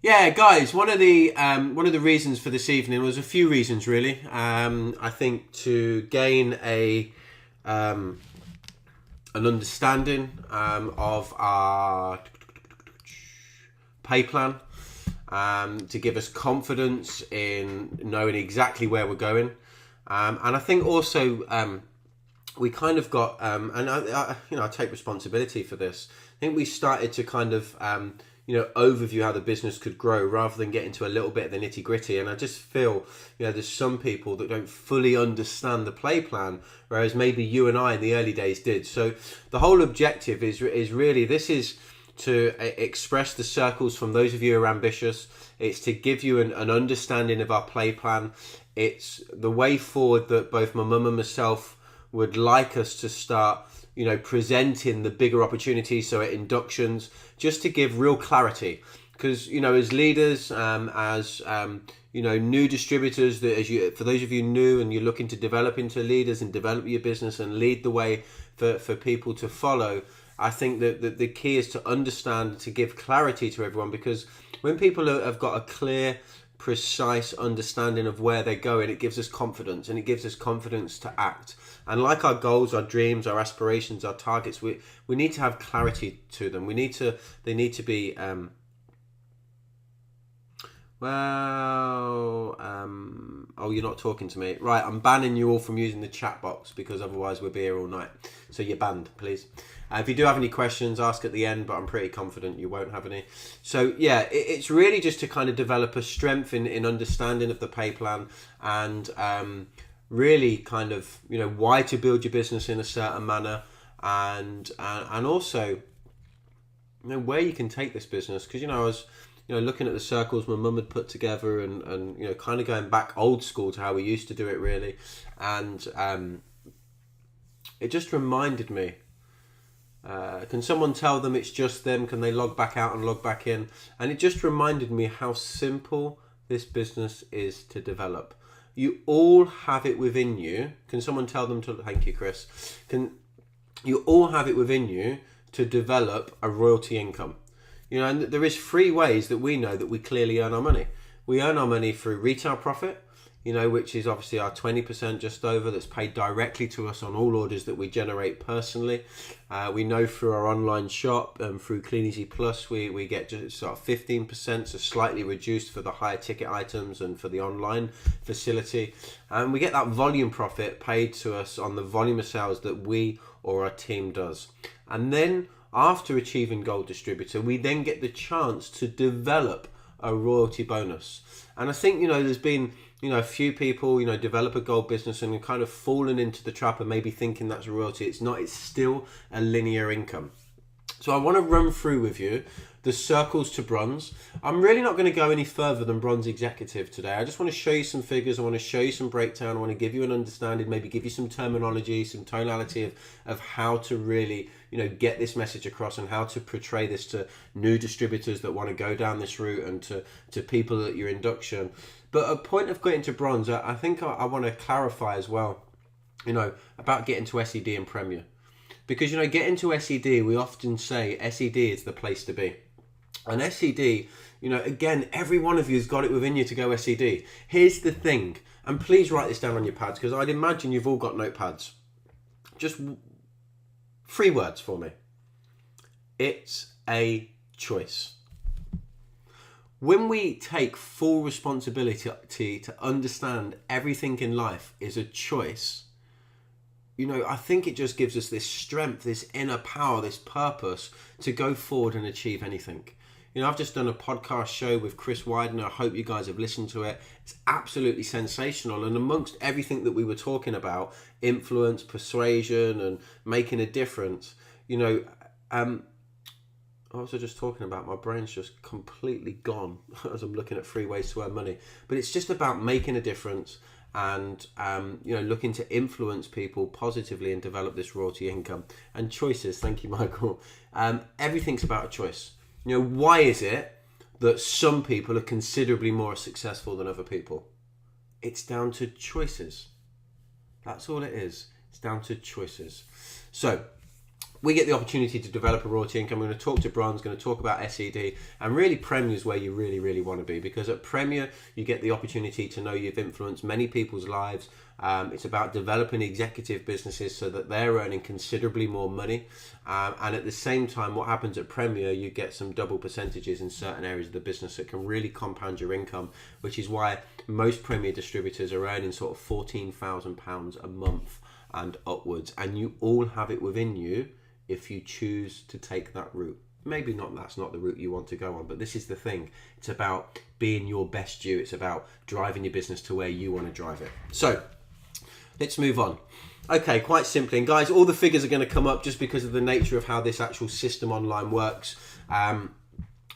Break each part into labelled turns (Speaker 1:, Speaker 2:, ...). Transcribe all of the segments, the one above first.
Speaker 1: Yeah, guys. One of the reasons for this evening was a few reasons, really. I think to gain an understanding of our pay plan, to give us confidence in knowing exactly where we're going, and I think also we kind of got, and I take responsibility for this. I think we started to kind of, overview how the business could grow rather than get into a little bit of the nitty gritty. And I just feel, there's some people that don't fully understand the play plan, whereas maybe you and I in the early days did. So the whole objective is really, this is to express the circles from those of you who are ambitious. It's to give you an understanding of our play plan. It's the way forward that both my mum and myself would like us to start, presenting the bigger opportunities. So at inductions, just to give real clarity, because as leaders, new distributors, that for those of you new and you're looking to develop into leaders and develop your business and lead the way for people to follow. I think that the key is to understand, to give clarity to everyone, because when people have got a clear, precise understanding of where they're going, it gives us confidence, and it gives us confidence to act. And like our goals, our dreams, our aspirations, our targets, we need to have clarity to them. They need to be you're not talking to me. Right, I'm banning you all from using the chat box, because otherwise we'll be here all night. So you're banned, please. If you do have any questions, ask at the end, but I'm pretty confident you won't have any. So yeah, it's really just to kind of develop a strength in understanding of the pay plan, and really kind of, why to build your business in a certain manner, and also, where you can take this business. Because, I was, looking at the circles my mum had put together, and kind of going back old school to how we used to do it, really. And it just reminded me, can someone tell them it's just them? Can they log back out and log back in? And it just reminded me how simple this business is to develop. You all have it within you. Can someone tell them to... Thank you, Chris. You all have it within you to develop a royalty income. And there is 3 ways that we know that we clearly earn our money. We earn our money through retail profit, which is obviously our 20% just over, that's paid directly to us on all orders that we generate personally. We know through our online shop and through Clean Easy Plus, we get just sort of 15%, so slightly reduced for the higher ticket items and for the online facility. And we get that volume profit paid to us on the volume of sales that we or our team does. And then after achieving Gold Distributor, we then get the chance to develop a royalty bonus. And I think, there's been, a few people, develop a gold business and kind of fallen into the trap and maybe thinking that's a royalty. It's not, it's still a linear income. So I want to run through with you the circles to bronze. I'm really not going to go any further than bronze executive today. I just want to show you some figures. I want to show you some breakdown. I want to give you an understanding, maybe give you some terminology, some tonality of how to really, get this message across, and how to portray this to new distributors that want to go down this route, and to people at your induction. But a point of getting to bronze, I think I want to clarify as well, about getting to SED and Premier. Because, getting to SED, we often say SED is the place to be. And SED, again, every one of you has got it within you to go SED. Here's the thing, and please write this down on your pads, because I'd imagine you've all got notepads. Just 3 words for me. It's a choice. When we take full responsibility to understand everything in life is a choice, I think it just gives us this strength, this inner power, this purpose to go forward and achieve anything. I've just done a podcast show with Chris Widener. I hope you guys have listened to it. It's absolutely sensational. And amongst everything that we were talking about, influence, persuasion, and making a difference, what was I just talking about? My brain's just completely gone as I'm looking at 3 ways to earn money. But it's just about making a difference, and looking to influence people positively and develop this royalty income. And choices. Thank you, Michael. Everything's about a choice. Why is it that some people are considerably more successful than other people? It's down to choices. That's all it is. It's down to choices. So we get the opportunity to develop a royalty income. We're going to talk to Bronze, going to talk about SED, and really Premier is where you really, really want to be, because at Premier you get the opportunity to know you've influenced many people's lives. It's about developing executive businesses so that they're earning considerably more money, and at the same time, what happens at Premier, you get some double percentages in certain areas of the business that can really compound your income, which is why most Premier distributors are earning sort of £14,000 a month and upwards, and you all have it within you if you choose to take that route. Maybe not, that's not the route you want to go on, but this is the thing. It's about being your best you. It's about driving your business to where you want to drive it. So let's move on. Okay, quite simply, and guys, all the figures are going to come up just because of the nature of how this actual system online works.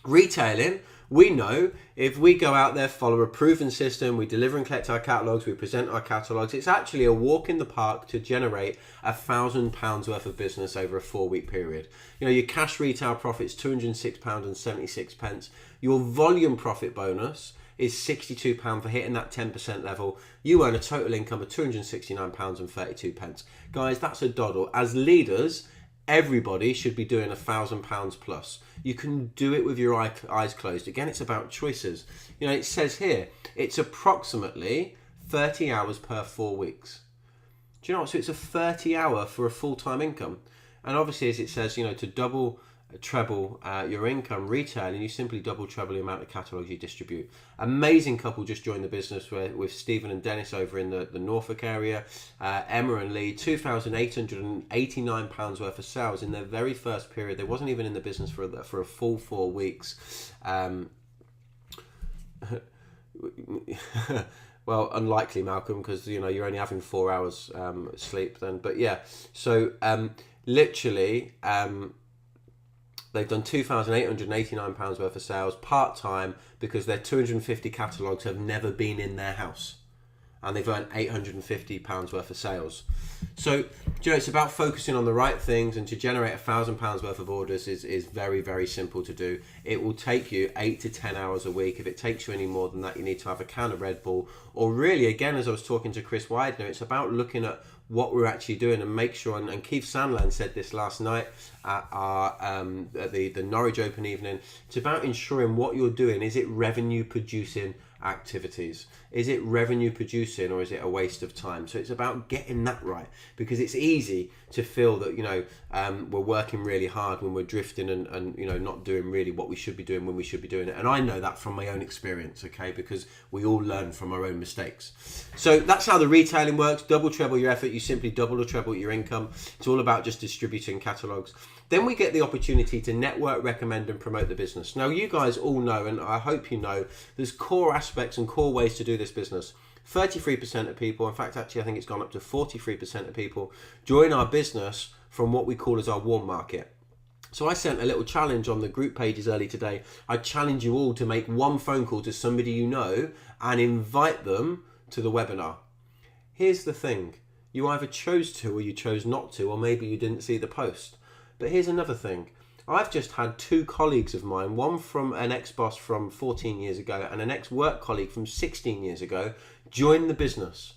Speaker 1: Retailing, we know if we go out there, follow a proven system, we deliver and collect our catalogues, we present our catalogues, it's actually a walk in the park to generate £1,000 worth of business over a 4-week period. You know, your cash retail profit's £206.76. Your volume profit bonus is £62 for hitting that 10% level. You earn a total income of £269.32. Guys, that's a doddle. As leaders, everybody should be doing £1,000 plus. You can do it with your eyes closed. Again, it's about choices. You know, it says here, it's approximately 30 hours per 4 weeks. Do you know what? So it's a 30 hour for a full-time income. And obviously, as it says, you know, to treble your income retail, and you simply treble the amount of catalogues you distribute. Amazing couple just joined the business with Stephen and Dennis over in the Norfolk area. Emma and Lee, £2,889 worth of sales in their very first period. They wasn't even in the business for a full 4 weeks. Well, unlikely, Malcolm, because you know you're only having 4 hours sleep then. But yeah, so literally. They've done £2,889 worth of sales part-time because their 250 catalogues have never been in their house. And they've earned £850 worth of sales. So, you know, it's about focusing on the right things, and to generate £1,000 worth of orders is very, very simple to do. It will take you 8 to 10 hours a week. If it takes you any more than that, you need to have a can of Red Bull. Or really, again, as I was talking to Chris Widener, it's about looking at what we're actually doing and make sure, and Keith Sandland said this last night at our at the Norwich Open evening, it's about ensuring what you're doing, is it revenue producing activities? Is it revenue producing, or is it a waste of time? So it's about getting that right, because it's easy to feel that, you know, we're working really hard when we're drifting and you know, not doing really what we should be doing when we should be doing it. And I know that from my own experience, okay, because we all learn from our own mistakes. So that's how the retailing works. Double, treble your effort. You simply double or treble your income. It's all about just distributing catalogues. Then we get the opportunity to network, recommend and promote the business. Now, you guys all know, and I hope you know, there's core aspects and core ways to do this business. 33% of people, in fact, actually, I think it's gone up to 43% of people join our business from what we call as our warm market. So I sent a little challenge on the group pages early today. I challenge you all to make one phone call to somebody you know and invite them to the webinar. Here's the thing. You either chose to or you chose not to, or maybe you didn't see the post. But here's another thing. I've just had 2 colleagues of mine, one from an ex-boss from 14 years ago and an ex-work colleague from 16 years ago, join the business.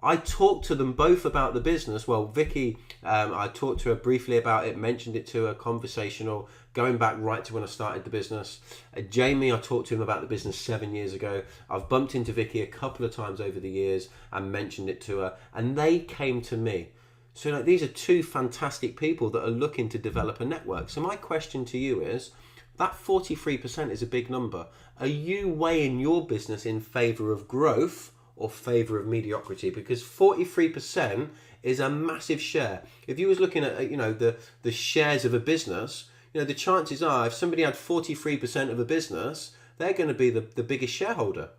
Speaker 1: I talked to them both about the business. Well, Vicky, I talked to her briefly about it, mentioned it to her, conversational, going back right to when I started the business. Jamie, I talked to him about the business 7 years ago. I've bumped into Vicky a couple of times over the years and mentioned it to her, and they came to me. So like, these are 2 fantastic people that are looking to develop a network. So my question to you is, that 43% is a big number. Are you weighing your business in favour of growth or favour of mediocrity? Because 43% is a massive share. If you was looking at, you know, the shares of a business, you know, the chances are if somebody had 43% of a business, they're going to be the biggest shareholder.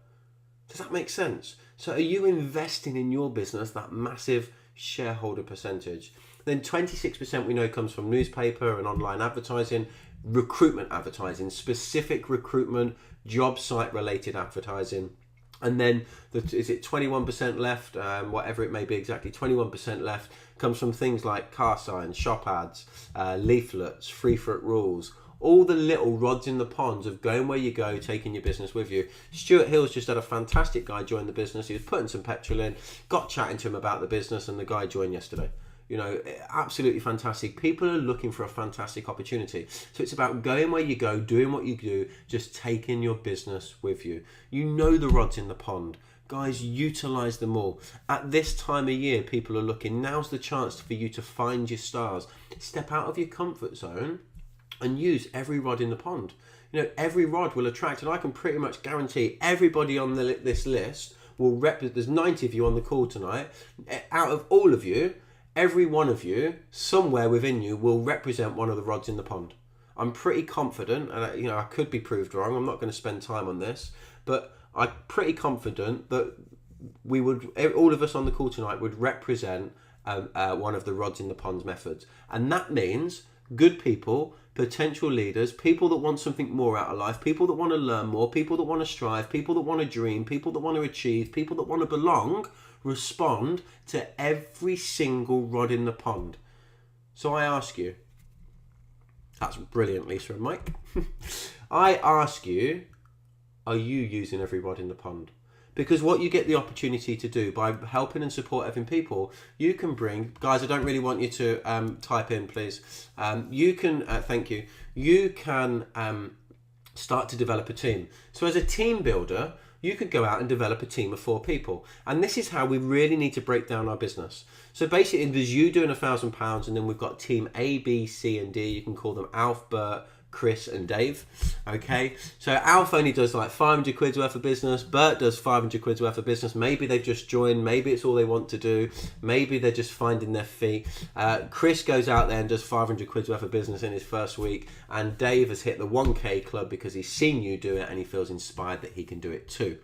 Speaker 1: Does that make sense? So are you investing in your business that massive shareholder percentage? Then 26% we know comes from newspaper and online advertising, recruitment advertising, specific recruitment, job site related advertising. And then is it 21% left, whatever it may be exactly, 21% left comes from things like car signs, shop ads, leaflets, free foot rules, all the little rods in the ponds of going where you go, taking your business with you. Stuart Hill's just had a fantastic guy join the business. He was putting some petrol in, got chatting to him about the business, and the guy joined yesterday. You know, absolutely fantastic. People are looking for a fantastic opportunity. So it's about going where you go, doing what you do, just taking your business with you. You know the rods in the pond. Guys, utilize them all. At this time of year, people are looking. Now's the chance for you to find your stars. Step out of your comfort zone and use every rod in the pond. You know, every rod will attract, and I can pretty much guarantee everybody on this list will there's 90 of you on the call tonight. Out of all of you, every one of you, somewhere within you, will represent one of the rods in the pond. I'm pretty confident, and you know, I could be proved wrong. I'm not going to spend time on this, but I'm pretty confident that all of us on the call tonight would represent one of the rods in the pond methods. And that means good people, potential leaders, people that want something more out of life, people that want to learn more, people that want to strive, people that want to dream, people that want to achieve, people that want to belong, respond to every single rod in the pond. So I ask you, that's brilliant, Lisa and Mike. I ask you, are you using every rod in the pond? Because what you get the opportunity to do by helping and supporting people, you can bring, guys, I don't really want you to type in, please. You can, thank you. You can start to develop a team. So as a team builder, you could go out and develop a team of 4 people. And this is how we really need to break down our business. So basically, there's you doing £1,000, and then we've got team A, B, C, and D. You can call them Alf, Bert, Chris and Dave. Okay, so Alf only does like 500 quid's worth of business. Bert does 500 quid's worth of business. Maybe they've just joined, maybe it's all they want to do, maybe they're just finding their feet. Chris goes out there and does 500 quid's worth of business in his first week, and Dave has hit the 1k club because he's seen you do it and he feels inspired that he can do it too.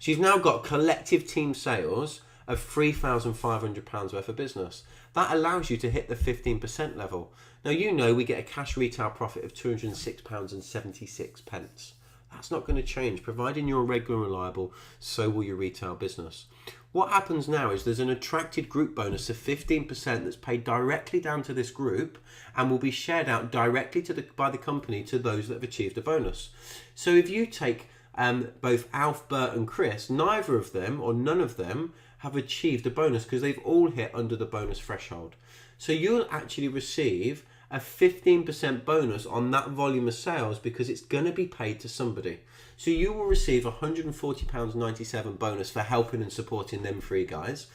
Speaker 1: So you've now got collective team sales of £3,500 worth of business. That allows you to hit the 15% level. Now, you know we get a cash retail profit of £206.76. That's not going to change. Providing you're regular and reliable, so will your retail business. What happens now is there's an attracted group bonus of 15% that's paid directly down to this group and will be shared out directly by the company to those that have achieved a bonus. So if you take both Alf, Bert and Chris, neither of them or none of them have achieved a bonus because they've all hit under the bonus threshold. So you'll actually receive a 15% bonus on that volume of sales because it's going to be paid to somebody. So you will receive £140.97 bonus for helping and supporting them 3 guys.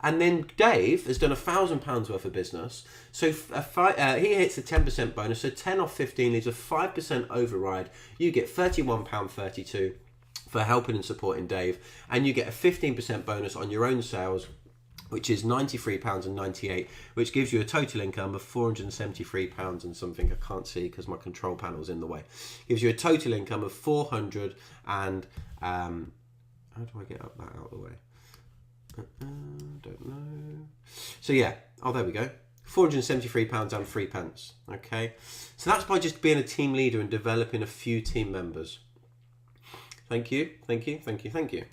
Speaker 1: And then Dave has done £1,000 worth of business. So he hits a 10% bonus. So 10 off 15 leaves a 5% override. You get £31.32 for helping and supporting Dave. And you get a 15% bonus on your own sales, which is £93.98, which gives you a total income of £473 and something. I can't see because my control panel's in the way. Gives you a total income of 400 and how do I get up that out of the way? Don't know. So yeah, oh there we go. £473 and 3 pence. Okay, so that's by just being a team leader and developing a few team members. Thank you, thank you, thank you, thank you.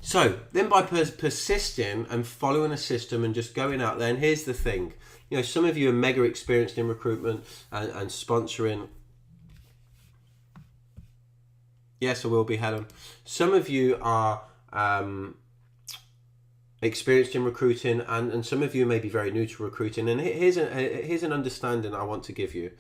Speaker 1: So then by persisting and following a system and just going out there, and here's the thing, you know, some of you are mega experienced in recruitment and sponsoring. Yes, I will be, Helen. Some of you are experienced in recruiting and some of you may be very new to recruiting. And here's an understanding I want to give you.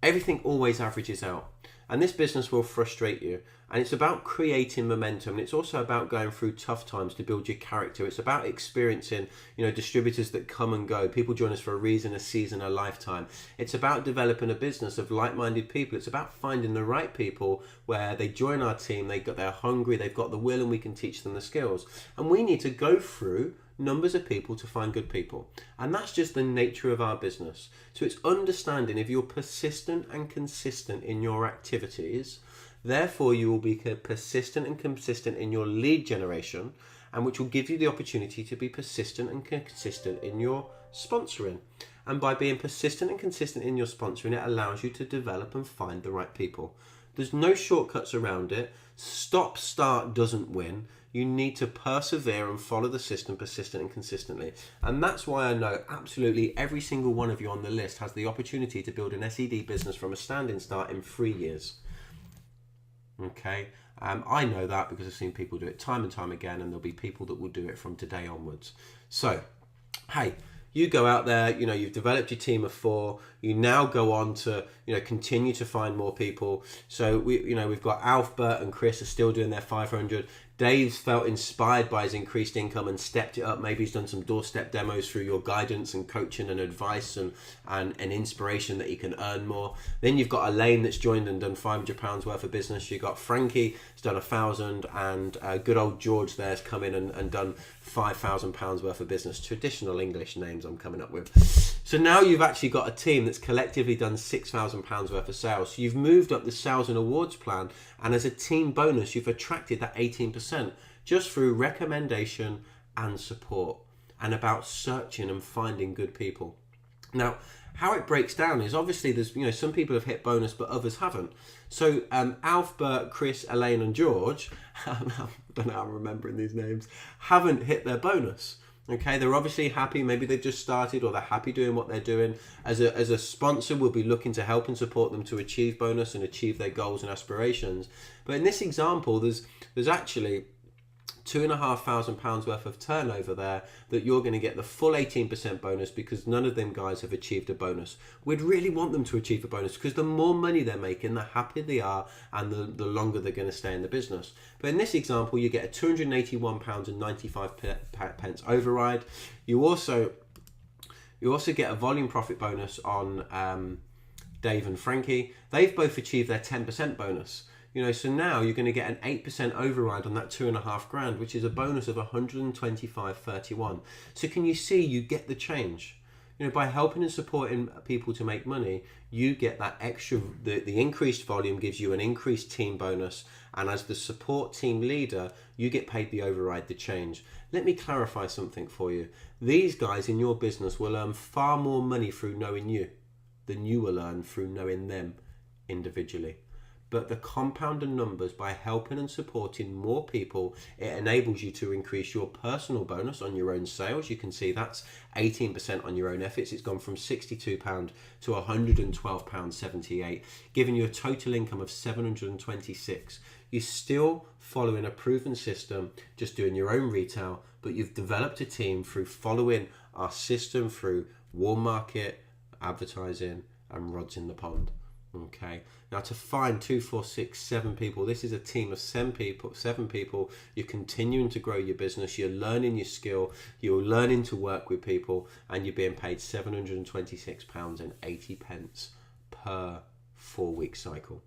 Speaker 1: Everything always averages out. And this business will frustrate you. And it's about creating momentum. And it's also about going through tough times to build your character. It's about experiencing, you know, distributors that come and go. People join us for a reason, a season, a lifetime. It's about developing a business of like-minded people. It's about finding the right people where they join our team. They're hungry, they've got the will, and we can teach them the skills. And we need to go through numbers of people to find good people. And that's just the nature of our business. So it's understanding if you're persistent and consistent in your activities, therefore you will be persistent and consistent in your lead generation, and which will give you the opportunity to be persistent and consistent in your sponsoring. And by being persistent and consistent in your sponsoring, it allows you to develop and find the right people. There's no shortcuts around it. Stop, start doesn't win. You need to persevere and follow the system persistent and consistently. And that's why I know absolutely every single one of you on the list has the opportunity to build an SED business from a standing start in 3 years. Okay, I know that because I've seen people do it time and time again, and there'll be people that will do it from today onwards. So hey, you go out there, you've developed your team of 4. You now go on to, continue to find more people. So we've got Alf, Bert, and Chris are still doing their 500. Dave's felt inspired by his increased income and stepped it up. Maybe he's done some doorstep demos through your guidance and coaching and advice and inspiration that he can earn more. Then you've got Elaine that's joined and done £500 worth of business. You've got Frankie has done 1,000, and good old George there's come in and done £5,000 worth of business. Traditional English names I'm coming up with. So now you've actually got a team that's collectively done £6,000 worth of sales. So you've moved up the sales and awards plan, and as a team bonus, you've attracted that 18% just through recommendation and support, and about searching and finding good people. Now, how it breaks down is obviously there's some people have hit bonus but others haven't. So Alf, Bert, Chris, Elaine, and George, I don't know how I'm remembering these names, haven't hit their bonus. Okay, they're obviously happy. Maybe they've just started, or they're happy doing what they're doing. As a sponsor, we'll be looking to help and support them to achieve bonus and achieve their goals and aspirations. But in this example, there's actually £2,500 worth of turnover there that you're going to get the full 18% bonus, because none of them guys have achieved a bonus. We'd really want them to achieve a bonus, because the more money they're making, the happier they are, and the longer they're going to stay in the business. But in this example, you get a £281.95 override. You also get a volume profit bonus on Dave and Frankie. They've both achieved their 10% bonus. So now you're going to get an 8% override on that $2,500, which is a bonus of 125.31. So can you see you get the change? By helping and supporting people to make money, you get that extra, the increased volume gives you an increased team bonus. And as the support team leader, you get paid the override, the change. Let me clarify something for you. These guys in your business will earn far more money through knowing you than you will earn through knowing them individually. But the compounded numbers, by helping and supporting more people, it enables you to increase your personal bonus on your own sales. You can see that's 18% on your own efforts. It's gone from £62 to £112.78, giving you a total income of £726. You're still following a proven system, just doing your own retail, but you've developed a team through following our system through warm market, advertising, and rods in the pond. Okay, now to find 2, 4, 6, 7 people, this is a team of 7 people. You're continuing to grow your business, you're learning your skill, you're learning to work with people, and you're being paid £726.80 per 4-week cycle.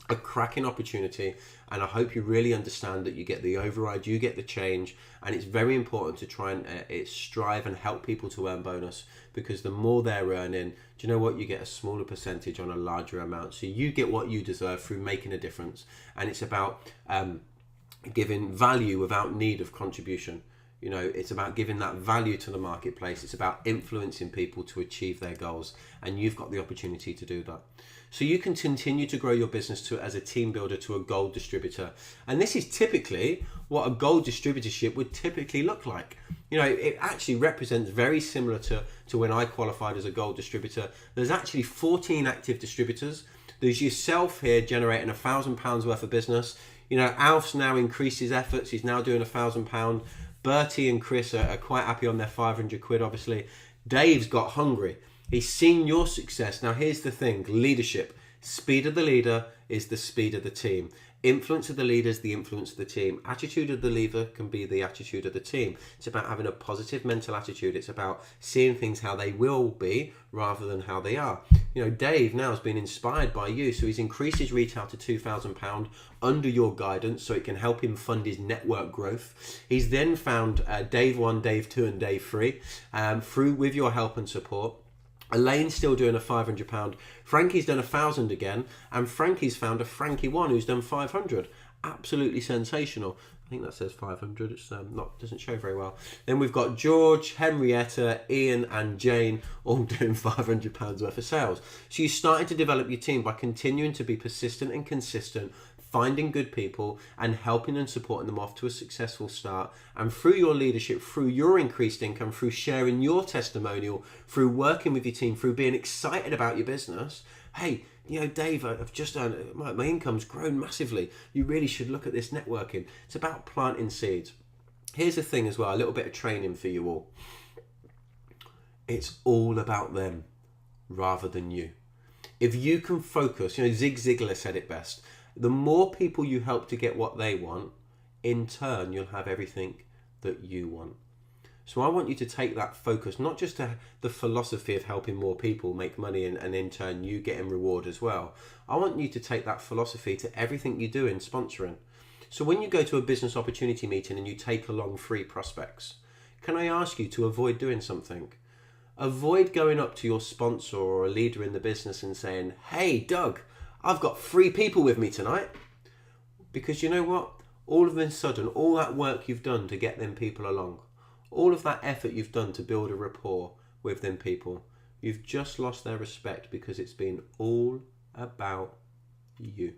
Speaker 1: A cracking opportunity, and I hope you really understand that you get the override, you get the change, and it's very important to try and strive and help people to earn bonus, because the more they're earning, do you know what, you get a smaller percentage on a larger amount. So you get what you deserve through making a difference, and it's about giving value without need of contribution. It's about giving that value to the marketplace. It's about influencing people to achieve their goals, and you've got the opportunity to do that. So you can continue to grow your business as a team builder to a gold distributor. And this is typically what a gold distributorship would typically look like. It actually represents very similar to when I qualified as a gold distributor. There's actually 14 active distributors. There's yourself here generating £1,000 worth of business. Alf's now increased his efforts. He's now doing £1,000. Bertie and Chris are quite happy on their 500 quid, obviously. Dave's got hungry. He's seen your success. Now, here's the thing. Leadership. Speed of the leader is the speed of the team. Influence of the leader is the influence of the team. Attitude of the leader can be the attitude of the team. It's about having a positive mental attitude. It's about seeing things how they will be rather than how they are. Dave now has been inspired by you, so he's increased his retail to £2,000 under your guidance, so it can help him fund his network growth. He's then found Dave 1, Dave 2, and Dave 3 with your help and support. Elaine's still doing a £500. Frankie's done 1,000 again, and Frankie's found a Frankie 1 who's done 500. Absolutely sensational. I think that says 500. It's doesn't show very well. Then we've got George, Henrietta, Ian, and Jane all doing £500 worth of sales. So you're starting to develop your team by continuing to be persistent and consistent, finding good people and helping and supporting them off to a successful start. And through your leadership, through your increased income, through sharing your testimonial, through working with your team, through being excited about your business, hey, Dave, I've just done, my income's grown massively. You really should look at this networking. It's about planting seeds. Here's the thing as well, a little bit of training for you all. It's all about them rather than you. If you can focus, Zig Ziglar said it best, the more people you help to get what they want, in turn, you'll have everything that you want. So I want you to take that focus, not just to the philosophy of helping more people make money and in turn you getting reward as well. I want you to take that philosophy to everything you do in sponsoring. So when you go to a business opportunity meeting and you take along free prospects, can I ask you to avoid doing something? Avoid going up to your sponsor or a leader in the business and saying, "Hey, Doug, I've got 3 people with me tonight." Because you know what? All of a sudden, all that work you've done to get them people along, all of that effort you've done to build a rapport with them people, you've just lost their respect because it's been all about you.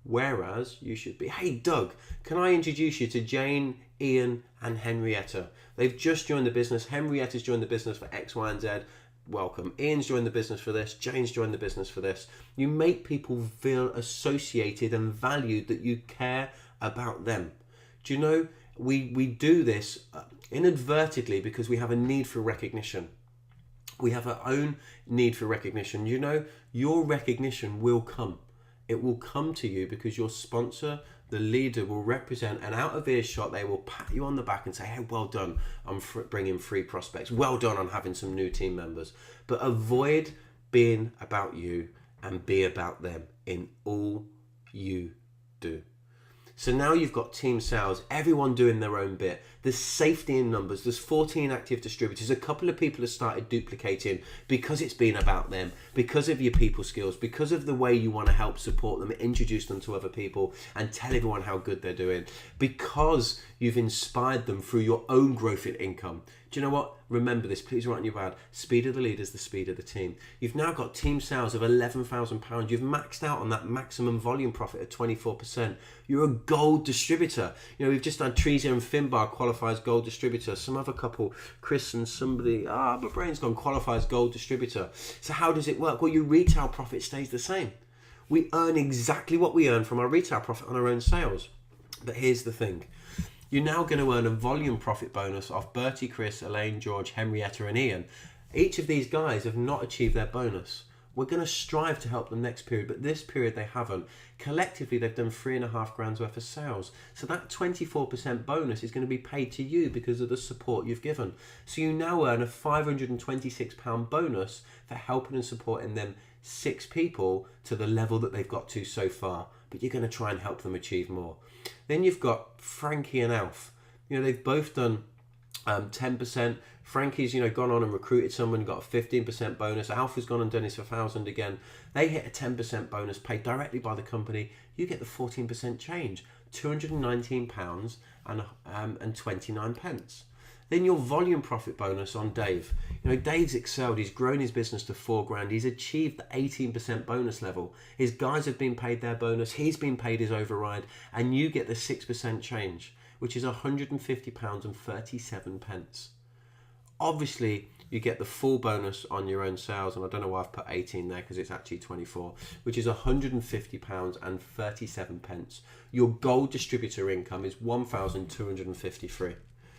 Speaker 1: Whereas you should be, "Hey Doug, can I introduce you to Jane, Ian and Henrietta? They've just joined the business. Henrietta's joined the business for X, Y and Z. Welcome. Ian's joined the business for this. Jane's joined the business for this." You make people feel associated and valued, that you care about them. Do you know, we do this inadvertently because we have a need for recognition. We have our own need for recognition. You know, your recognition will come. It will come to you because your sponsor, the leader, will represent, and out of earshot, they will pat you on the back and say, "Hey, well done on bringing free prospects. Well done on having some new team members." But avoid being about you and be about them in all you do. So now you've got team sales, everyone doing their own bit. There's safety in numbers. There's 14 active distributors. A couple of people have started duplicating because it's been about them, because of your people skills, because of the way you want to help support them, introduce them to other people and tell everyone how good they're doing, because you've inspired them through your own growth in income. Do you know what? Remember this, please write in your pad. Speed of the leader is the speed of the team. You've now got team sales of £11,000. You've maxed out on that maximum volume profit of 24%. You're a gold distributor. We've just had Treesia and Finbar qualify as gold distributor. Some other couple, Chris and somebody, my brain's gone, qualify as gold distributor. So how does it work? Well, your retail profit stays the same. We earn exactly what we earn from our retail profit on our own sales. But here's the thing. You're now going to earn a volume profit bonus off Bertie, Chris, Elaine, George, Henrietta and Ian. Each of these guys have not achieved their bonus. We're going to strive to help them next period, but this period they haven't. Collectively, they've done £3,500 worth of sales. So that 24% bonus is going to be paid to you because of the support you've given. So you now earn a £526 bonus for helping and supporting them 6 people to the level that they've got to so far. But you're going to try and help them achieve more. Then you've got Frankie and Alf. They've both done 10%. Frankie's, gone on and recruited someone, got a 15% bonus. Alf has gone and done his for 1,000 again. They hit a 10% bonus paid directly by the company. You get the 14% change, £219 and 29 pence. Then your volume profit bonus on Dave. Dave's excelled. He's grown his business to £4,000. He's achieved the 18% bonus level. His guys have been paid their bonus. He's been paid his override. And you get the 6% change, which is £150 and 37 pence. Obviously, you get the full bonus on your own sales. And I don't know why I've put 18 there because it's actually 24, which is £150 and 37 pence. Your gold distributor income is 1,253.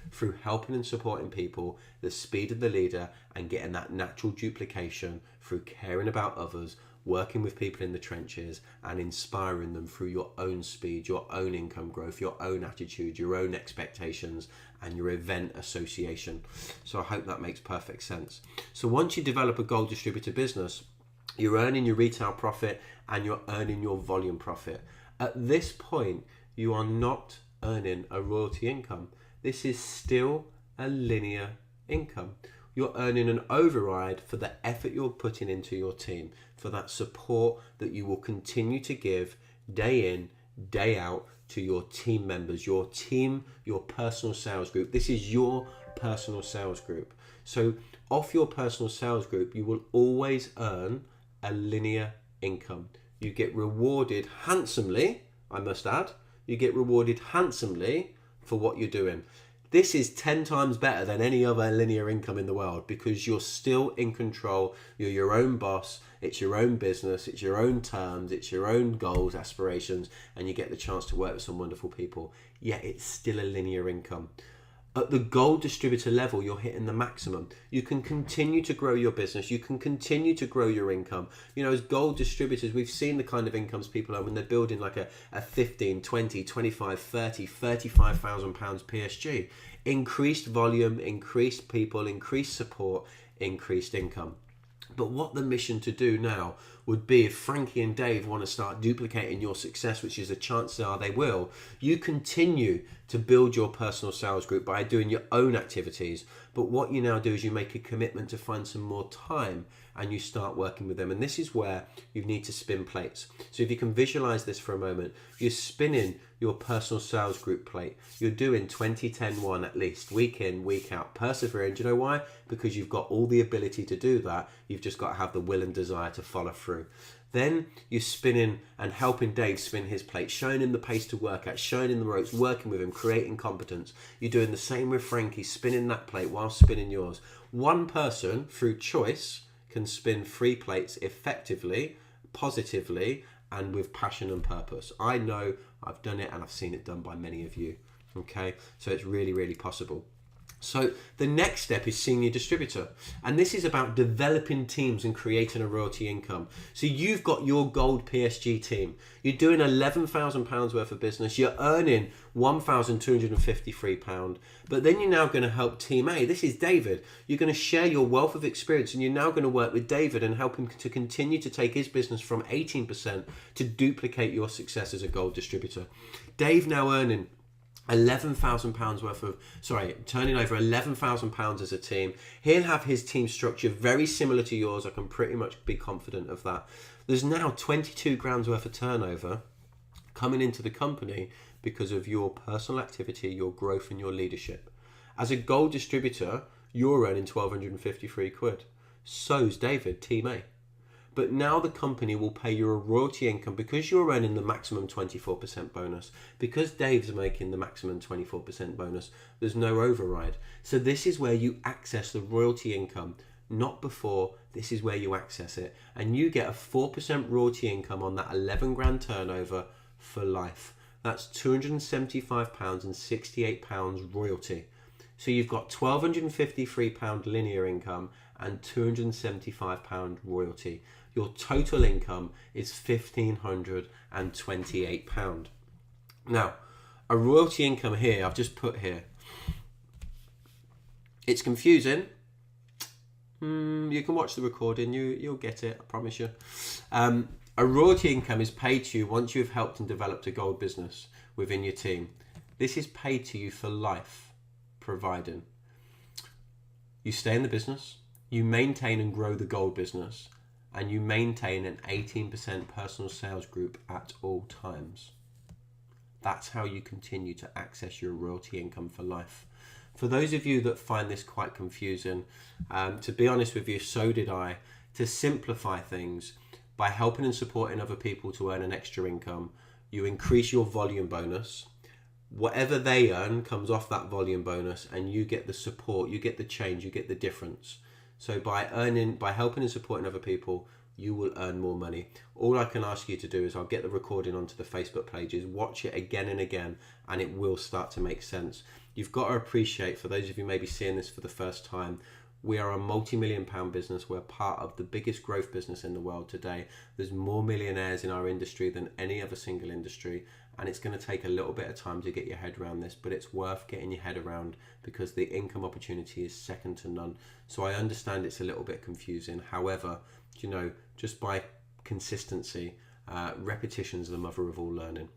Speaker 1: Through helping and supporting people, the speed of the leader, and getting that natural duplication through caring about others, working with people in the trenches and inspiring them through your own speed, your own income growth, your own attitude, your own expectations and your event association. So I hope that makes perfect sense. So once you develop a gold distributor business, you're earning your retail profit and you're earning your volume profit. At this point, you are not earning a royalty income. This is still a linear income. You're earning an override for the effort you're putting into your team, for that support that you will continue to give day in, day out to your team members, your team, your personal sales group. This is your personal sales group. So off your personal sales group, you will always earn a linear income. You get rewarded handsomely, I must add. You get rewarded handsomely for what you're doing. This is 10 times better than any other linear income in the world because you're still in control. You're your own boss. It's your own business. It's your own terms. It's your own goals, aspirations, and you get the chance to work with some wonderful people. Yet it's still a linear income. At the gold distributor level, you're hitting the maximum. You can continue to grow your business. You can continue to grow your income. You know, as gold distributors, we've seen the kind of incomes people earn when they're building like a 15, 20, 25, 30, 35,000 pounds PSG. Increased volume, increased people, increased support, increased income. But what the mission to do now would be, if Frankie and Dave want to start duplicating your success, which is a chances are they will, you continue to build your personal sales group by doing your own activities. But what you now do is you make a commitment to find some more time and you start working with them. And this is where you need to spin plates. So if you can visualize this for a moment, you're spinning your personal sales group plate. You're doing 20, 10, 1 at least, week in, week out, persevering. Do you know why? Because you've got all the ability to do that. You've just got to have the will and desire to follow through. Then you're spinning and helping Dave spin his plate, showing him the pace to work at, showing him the ropes, working with him, creating competence. You're doing the same with Frankie, spinning that plate while spinning yours. One person, through choice, can spin 3 plates effectively, positively, and with passion and purpose. I know, I've done it, and I've seen it done by many of you. Okay, so it's really, really possible. So the next step is senior distributor. And this is about developing teams and creating a royalty income. So you've got your gold PSG team. You're doing £11,000 worth of business. You're earning £1,253. But then you're now going to help team A. This is David. You're going to share your wealth of experience and you're now going to work with David and help him to continue to take his business from 18% to duplicate your success as a gold distributor. Dave now earning £11,000 worth of, turning over £11,000 as a team. He'll have his team structure very similar to yours. I can pretty much be confident of that. There's now 22 grand's worth of turnover coming into the company because of your personal activity, your growth and your leadership. As a gold distributor, you're earning 1,253 quid. So's David, team A. But now the company will pay you a royalty income because you're earning the maximum 24% bonus. Because Dave's making the maximum 24% bonus, there's no override. So this is where you access the royalty income, not before. This is where you access it. And you get a 4% royalty income on that 11 grand turnover for life. That's £275 and £68 royalty. So you've got £1,253 linear income and £275 royalty. Your total income is £1,528. Now, a royalty income here, I've just put here. It's confusing. You can watch the recording, you'll get it, I promise you. A royalty income is paid to you once you've helped and developed a gold business within your team. This is paid to you for life, providing you stay in the business, you maintain and grow the gold business, and you maintain an 18% personal sales group at all times. That's how you continue to access your royalty income for life. For those of you that find this quite confusing, to be honest with you, so did I. To simplify things, by helping and supporting other people to earn an extra income, you increase your volume bonus. Whatever they earn comes off that volume bonus and you get the support, you get the change, you get the difference. So by helping and supporting other people, you will earn more money. All I can ask you to do is I'll get the recording onto the Facebook pages, watch it again and again, and it will start to make sense. You've got to appreciate, for those of you maybe seeing this for the first time, we are a multi-million pound business. We're part of the biggest growth business in the world today. There's more millionaires in our industry than any other single industry. And it's going to take a little bit of time to get your head around this, but it's worth getting your head around because the income opportunity is second to none. So I understand it's a little bit confusing. However, just by consistency, repetition is the mother of all learning.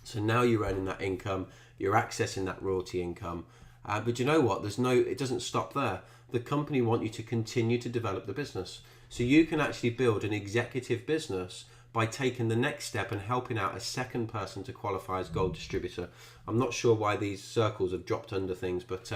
Speaker 1: So now you're earning that income, you're accessing that royalty income. But you know what? It doesn't stop there. The company want you to continue to develop the business. So you can actually build an executive business by taking the next step and helping out a second person to qualify as gold distributor. I'm not sure why these circles have dropped under things, but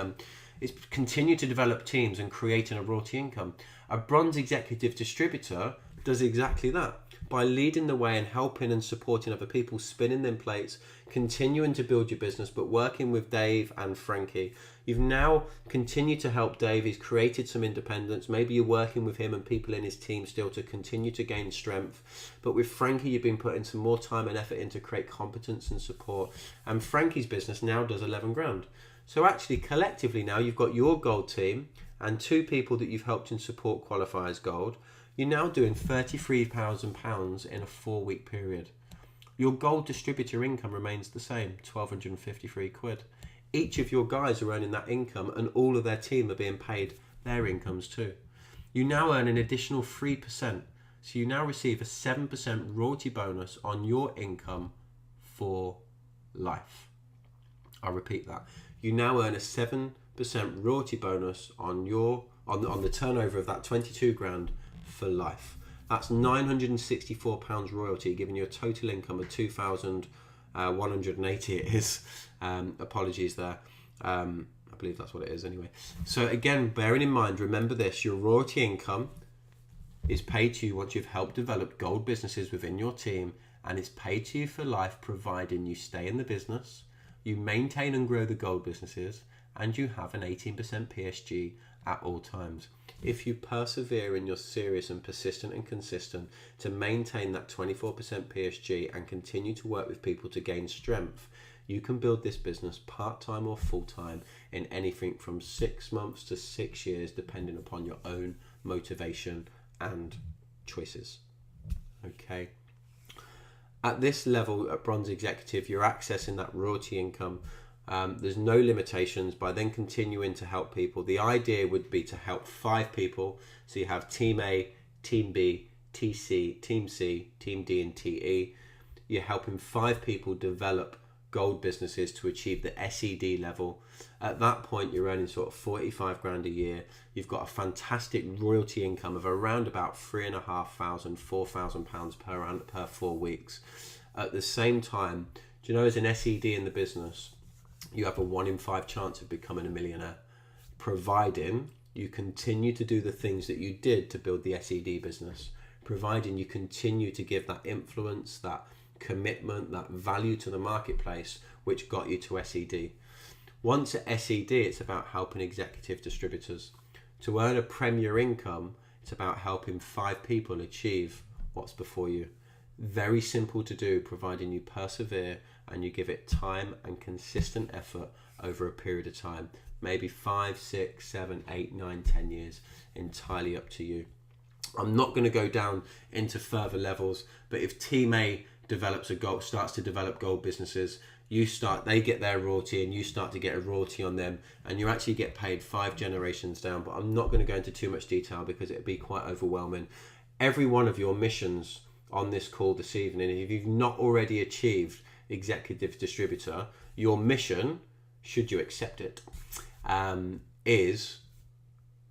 Speaker 1: it's continue to develop teams and creating a royalty income. A bronze executive distributor does exactly that. by leading the way and helping and supporting other people, spinning them plates, continuing to build your business, but working with Dave and Frankie. You've now continued to help Dave. He's created some independence. Maybe you're working with him and people in his team still to continue to gain strength. But with Frankie, you've been putting some more time and effort in to create competence and support. And Frankie's business now does 11 grand. So actually, collectively now, you've got your gold team and 2 people that you've helped and support qualify as gold. You're now doing £33,000 in a 4-week period. Your gold distributor income remains the same, 1,253 quid. Each of your guys are earning that income and all of their team are being paid their incomes too. You now earn an additional 3%. So you now receive a 7% royalty bonus on your income for life. I'll repeat that. You now earn a 7% royalty bonus on the turnover of that 22 grand for life. That's £964 royalty, giving you a total income of 2,180 it is. Apologies there. I believe that's what it is anyway. So again, bearing in mind, remember this, your royalty income is paid to you once you've helped develop gold businesses within your team, and it's paid to you for life providing you stay in the business, you maintain and grow the gold businesses, and you have an 18% PSG at all times. If you persevere and you're serious and persistent and consistent to maintain that 24% PSG and continue to work with people to gain strength, you can build this business part-time or full-time in anything from 6 months to 6 years, depending upon your own motivation and choices. Okay. At this level, at Bronze Executive, you're accessing that royalty income. There's no limitations by then continuing to help people. The idea would be to help 5 people. So you have Team A, Team B, TC, Team C, Team D and TE. You're helping 5 people develop gold businesses to achieve the SED level. At that point, you're earning sort of 45 grand a year. You've got a fantastic royalty income of around about £3,500, £4,000 per 4 weeks. At the same time, do you know, as an SED in the business, you have a 1 in 5 chance of becoming a millionaire, providing you continue to do the things that you did to build the SED business, providing you continue to give that influence, that commitment, that value to the marketplace, which got you to SED. Once at SED, it's about helping executive distributors. To earn a premier income, it's about helping 5 people achieve what's before you. Very simple to do, providing you persevere and you give it time and consistent effort over a period of time. Maybe 5, 6, 7, 8, 9, 10 years, entirely up to you. I'm not going to go down into further levels, but if Team A starts to develop gold businesses, they get their royalty and you start to get a royalty on them, and you actually get paid 5 generations down. But I'm not going to go into too much detail because it'd be quite overwhelming. Every one of your missions on this call this evening, if you've not already achieved executive distributor, your mission, should you accept it, is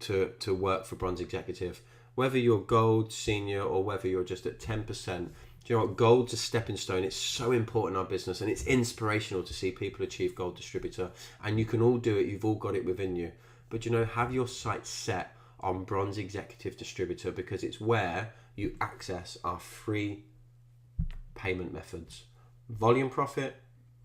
Speaker 1: to work for Bronze Executive. Whether you're gold, senior, or whether you're just at 10%, do you know what? Gold's a stepping stone. It's so important in our business, and it's inspirational to see people achieve gold distributor. And you can all do it. You've all got it within you. But you know, have your sights set on Bronze Executive Distributor, because it's where you access our 3 payment methods: volume profit,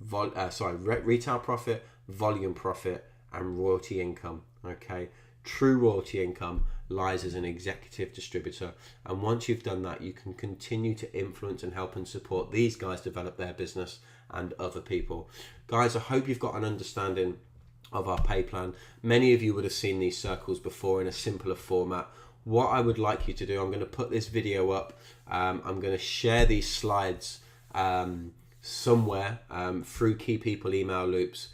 Speaker 1: retail profit, volume profit, and royalty income. Okay. True royalty income lies as an executive distributor, and once you've done that, you can continue to influence and help and support these guys develop their business and other people. Guys, I hope you've got an understanding of our pay plan. Many of you would have seen these circles before in a simpler format. What I would like you to do, I'm going to put this video up, I'm going to share these slides somewhere through key people email loops.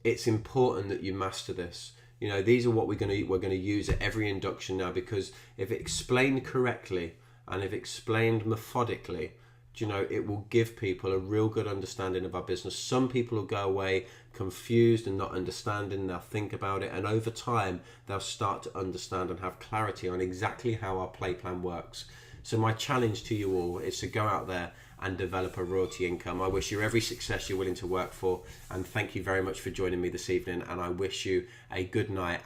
Speaker 1: It's important that you master this. You know, these are what we're going to use at every induction now, because if explained correctly and if explained methodically, you know, it will give people a real good understanding of our business. Some people will go away confused and not understanding. They'll think about it, and over time they'll start to understand and have clarity on exactly how our play plan works. So my challenge to you all is to go out there and develop a royalty income. I wish you every success you're willing to work for, and thank you very much for joining me this evening, and I wish you a good night.